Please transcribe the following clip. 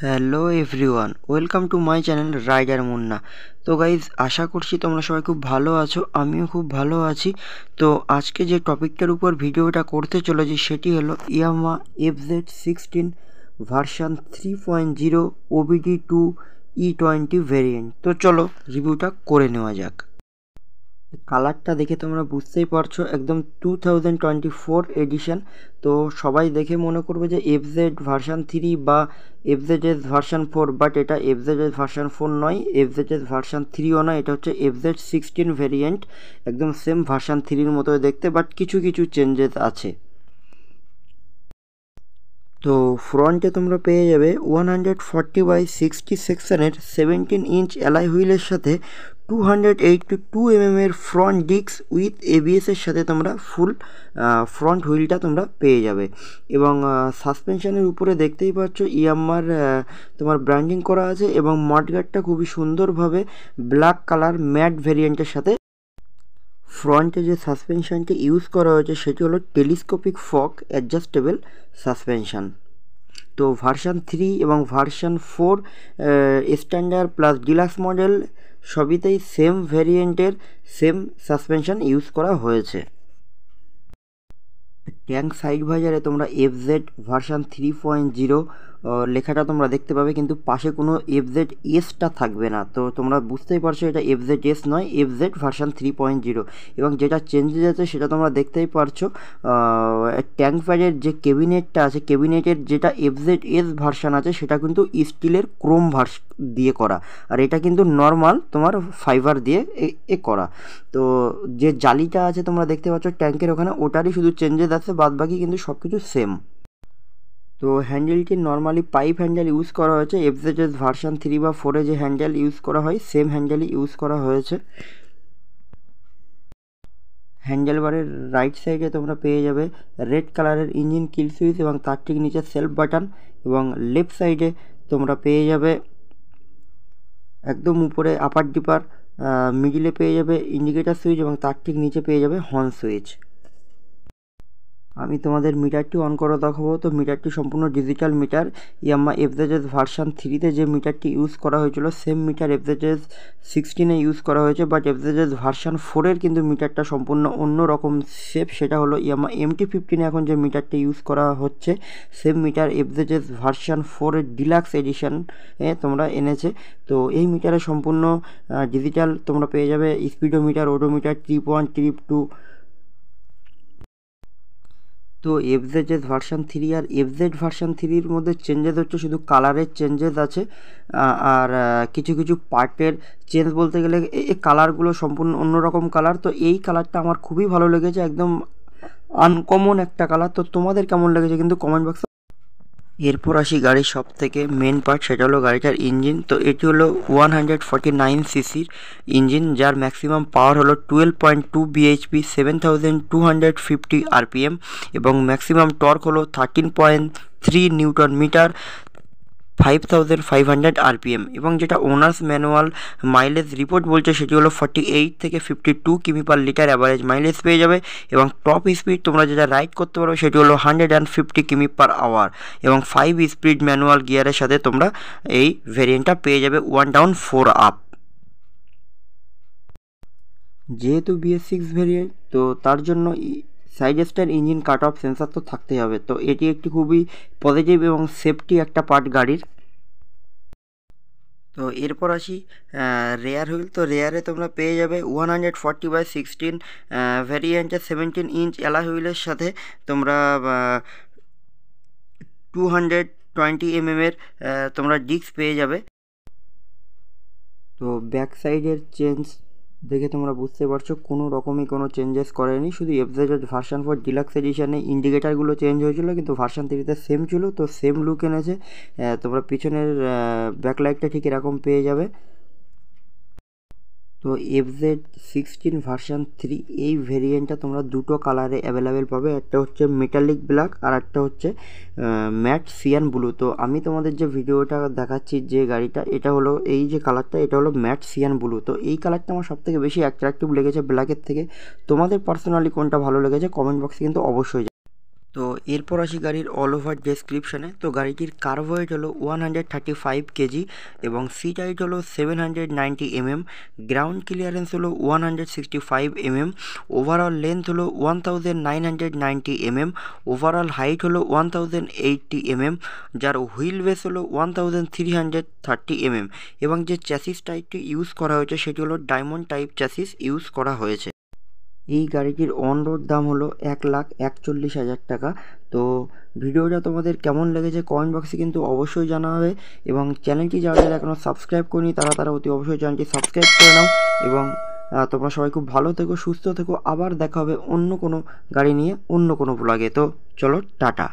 Hello everyone, welcome to my channel rider Munna. তো guys, আশা করছি তোমরা সবাই খুব ভালো আছো, আমিও খুব ভালো আছি। তো আজকে যে টপিকটার উপর ভিডিওটা করতে চলেছি সেটি হলো Yamaha FZ16 version 3.0 OBD2 E20 variant. তো চলো রিভিউটা করে নেওয়া যাক। কালারটা দেখে তোমরা বুঝতেই পারছো, একদম 2024 এডিশন। তো সবাই দেখে মনে করবে যে FZ ভার্সান 3 বা FZS ভার্সান 4, বাট এটা FZS ভার্সান 4 নয়, FZS ভার্সান 3ও নয়, এটা হচ্ছে FZ16 ভেরিয়েন্ট। একদম সেম ভার্সান 3-র মতো দেখতে, বাট কিছু কিছু চেঞ্জেস আছে। তো ফ্রন্টে তোমরা পেয়ে যাবে 140/60 সেকশনের 17 ইঞ্চ অ্যালয় হুইলের সাথে 282 mm এর ফ্রন্ট ডিস্ক উইথ ABS-এর সাথে তোমরা ফুল ফ্রন্ট হুইলটা তোমরা পেয়ে যাবে। এবং সাসপেনশনের উপরে দেখতেই পাচ্ছ ইয়ামাহার তোমার ব্র্যান্ডিং করা আছে, এবং মডগার্ডটা খুবই সুন্দরভাবে ব্ল্যাক কালার ম্যাট ভেরিয়েন্টের সাথে। ফ্রন্টে যে সাসপেনশনটি ইউজ করা হয়েছে সেটি হলো টেলিস্কোপিক ফক অ্যাডজাস্টেবল সাসপেনশন। তো ভার্সান 3 এবং version 4 standard plus deluxe model সবইতেই সেম ভেরিয়েন্টের সেম সাসপেনশন ইউজ করা হয়েছে। ট্যাঙ্ক সাইড ভাইজারে তোমরা FZ ভার্সান 3.0 লেখাটা তোমরা দেখতে পাবে, কিন্তু পাশে কোনো FZS-টা থাকবে না। তো তোমরা বুঝতেই পারছো এটা FZS নয়, FZ ভার্সান 3.0। এবং যেটা চেঞ্জেস আছে সেটা তোমরা দেখতেই পারছো, ট্যাঙ্ক প্যাডের যে ক্যাবিনেটটা আছে, ক্যাবিনেটের যেটা FZS ভার্সান আছে সেটা কিন্তু স্টিলের ক্রোম দিয়ে করা, আর এটা কিন্তু নর্মাল তোমার ফাইবার দিয়ে করা। তো যে জালিটা আছে তোমরা দেখতে পাচ্ছ ট্যাঙ্কের ওখানে, ওটারই শুধু চেঞ্জেস আছে, বাদবাকি কিন্তু সব কিছু সেম। তো হ্যান্ডেলটি নর্মালি পাইপ হ্যান্ডেল ইউজ করা হয়েছে, FZS ভার্সান 3 বা 4-এ যে হ্যান্ডেল ইউজ করা হয় সেম হ্যান্ডেলই ইউজ করা হয়েছে। হ্যান্ডেল বারের রাইট সাইডে তোমরা পেয়ে যাবে রেড কালারের ইঞ্জিন কিল সুইচ এবং তার ঠিক নিচে সেলফ বাটন, এবং লেফট সাইডে তোমরা পেয়ে যাবে একদম উপরে আপার ডিপার, মিডিলে পেয়ে যাবে ইন্ডিকেটার সুইচ এবং তার ঠিক নিচে পেয়ে যাবে হর্ন সুইচ। আমি তোমাদের মিটারটি অন করে দেখাবো। তো মিটারটি সম্পূর্ণ digital meter. Yamaha FZS version 3-তে যে মিটারটি ইউজ করা হয়েছিল সেম মিটার FZS 16-এ ইউজ করা হয়েছে, বাট FZS ভার্সান 4-এর কিন্তু মিটারটা সম্পূর্ণ অন্য রকম শেপ। সেটা হলো ইয়ামাহা MT-15-এ এখন যে মিটারটি ইউজ করা হচ্ছে সেম মিটার FZS ভার্সান 4-এর ডিলাক্স এডিশনে তোমরা এনেছে। তো এই মিটারে সম্পূর্ণ ডিজিটাল তোমরা পেয়ে যাবে স্পিডোমিটার, ওডোমিটার, ট্রিপ 1, ট্রিপ 2। তো FZS ভার্সান 3 আর FZ ভার্সান 3-র মধ্যে চেঞ্জেস হচ্ছে শুধু কালারের চেঞ্জেস আছে, আর কিছু কিছু পার্টের চেঞ্জ বলতে গেলে এই কালারগুলো সম্পূর্ণ অন্যরকম কালার। তো এই কালারটা আমার খুবই ভালো লেগেছে, একদম আনকমন একটা কালার। তো তোমাদের কেমন লেগেছে কিন্তু কমেন্ট বক্সে। এরপর আসি গাড়ির সব থেকে মেন পার্ট, সেটা হলো গাড়িটার ইঞ্জিন। তো এটি হলো 149cc-র ইঞ্জিন, যার ম্যাক্সিমাম পাওয়ার হলো 12.2 bhp, 7250 rpm, এবং ম্যাক্সিমাম টর্ক হলো 13.3 নিউটন মিটার, 5500 rpm। এবং যেটা ওনার্স ম্যানুয়াল মাইলেজ রিপোর্ট বলছে সেটি হলো 48 থেকে 52 কিমি/লিটার অ্যাভারেজ মাইলেজ পেয়ে যাবে। এবং টপ স্পিড তোমরা যেটা রাইড করতে পারো সেটি হলো 150 কিমি/আওয়ার, এবং 5 স্পিড ম্যানুয়াল গিয়ারের সাথে তোমরা এই ভেরিয়েন্টটা পেয়ে যাবে 1 ডাউন 4 আপ। যেহেতু BS6 ভেরিয়েন্ট, তো তার জন্য side stand engine cut off sensor তো থাকতেই হবে। তো এটি একটি খুবই পজিটিভ এবং সেফটি একটা পার্ট গাড়ির। তো এরপর আসি রেয়ার হুইল। তো রেয়ারে তোমরা পেয়ে যাবে 140/16 ভ্যারিয়েন্টের 17 ইঞ্চ অ্যালয় হুইলের সাথে তোমরা 220 mm-এর তোমরা ডিস্ক পেয়ে যাবে। তো ব্যাক সাইডের চেঞ্জ দেখে তোমরা বুঝতে পারছো কোনো রকমই কোনো চেঞ্জেস করেনি, শুধু FZ ভার্সান 4 ডিলাক্স এডিশনে ইন্ডিকেটারগুলো চেঞ্জ হয়েছিল, কিন্তু ভার্সান 3-তে সেম ছিল। তো সেম লুক এনেছে। তোমরা পিছনের ব্যাকলাইটটা ঠিক এরকম পেয়ে যাবে। তো FZ16 ভার্সান 3 এই ভেরিয়েন্টটা তোমরা দুটো কালারে অ্যাভেলেবেল পাবে, একটা হচ্ছে মেটালিক ব্ল্যাক আর একটা হচ্ছে ম্যাট সিয়ান ব্লু। তো আমি তোমাদের যে ভিডিওটা দেখাচ্ছি যে গাড়িটা, এটা হলো এই যে কালারটা, এটা হলো ম্যাট সিয়ান ব্লু। তো এই কালারটা আমার সবথেকে বেশি অ্যাট্রাকটিভ লেগেছে ব্ল্যাকের থেকে। তোমাদের পার্সোনালি কোনটা ভালো লেগেছে কমেন্ট বক্সে কিন্তু অবশ্যই তো এরপর আসি গাড়ির অল ওভার ডেসক্রিপশানে। তো গাড়িটির কার্ভ ওয়েট হলো 135 কেজি এবং সিট হাইট হলো 790 গ্রাউন্ড ক্লিয়ারেন্স হলো 165 ওভারঅল লেন্থ হলো 1990 ওভারঅল হাইট হলো 1080 যার হুইল বেস হলো 1330 এবং যে চ্যাসিস টাইপটি ইউজ করা হয়েছে সেটি হলো ডায়মন্ড টাইপ চ্যাসিস ইউজ করা হয়েছে। এই গাড়িটির অন রোড দাম হলো 1,41,000 টাকা। তো ভিডিওটা তোমাদের কেমন লেগেছে কমেন্ট বক্সে কিন্তু অবশ্যই জানাবে এবং চ্যানেলটি যারা যারা এখনও সাবস্ক্রাইব করিনি তারা অতি অবশ্যই চ্যানেলটি সাবস্ক্রাইব করে নাও এবং তোমরা সবাই খুব ভালো থেকো, সুস্থ থেকো। আবার দেখা হবে অন্য কোনো গাড়ি নিয়ে অন্য কোনো ব্লগে। তো চলো টাটা।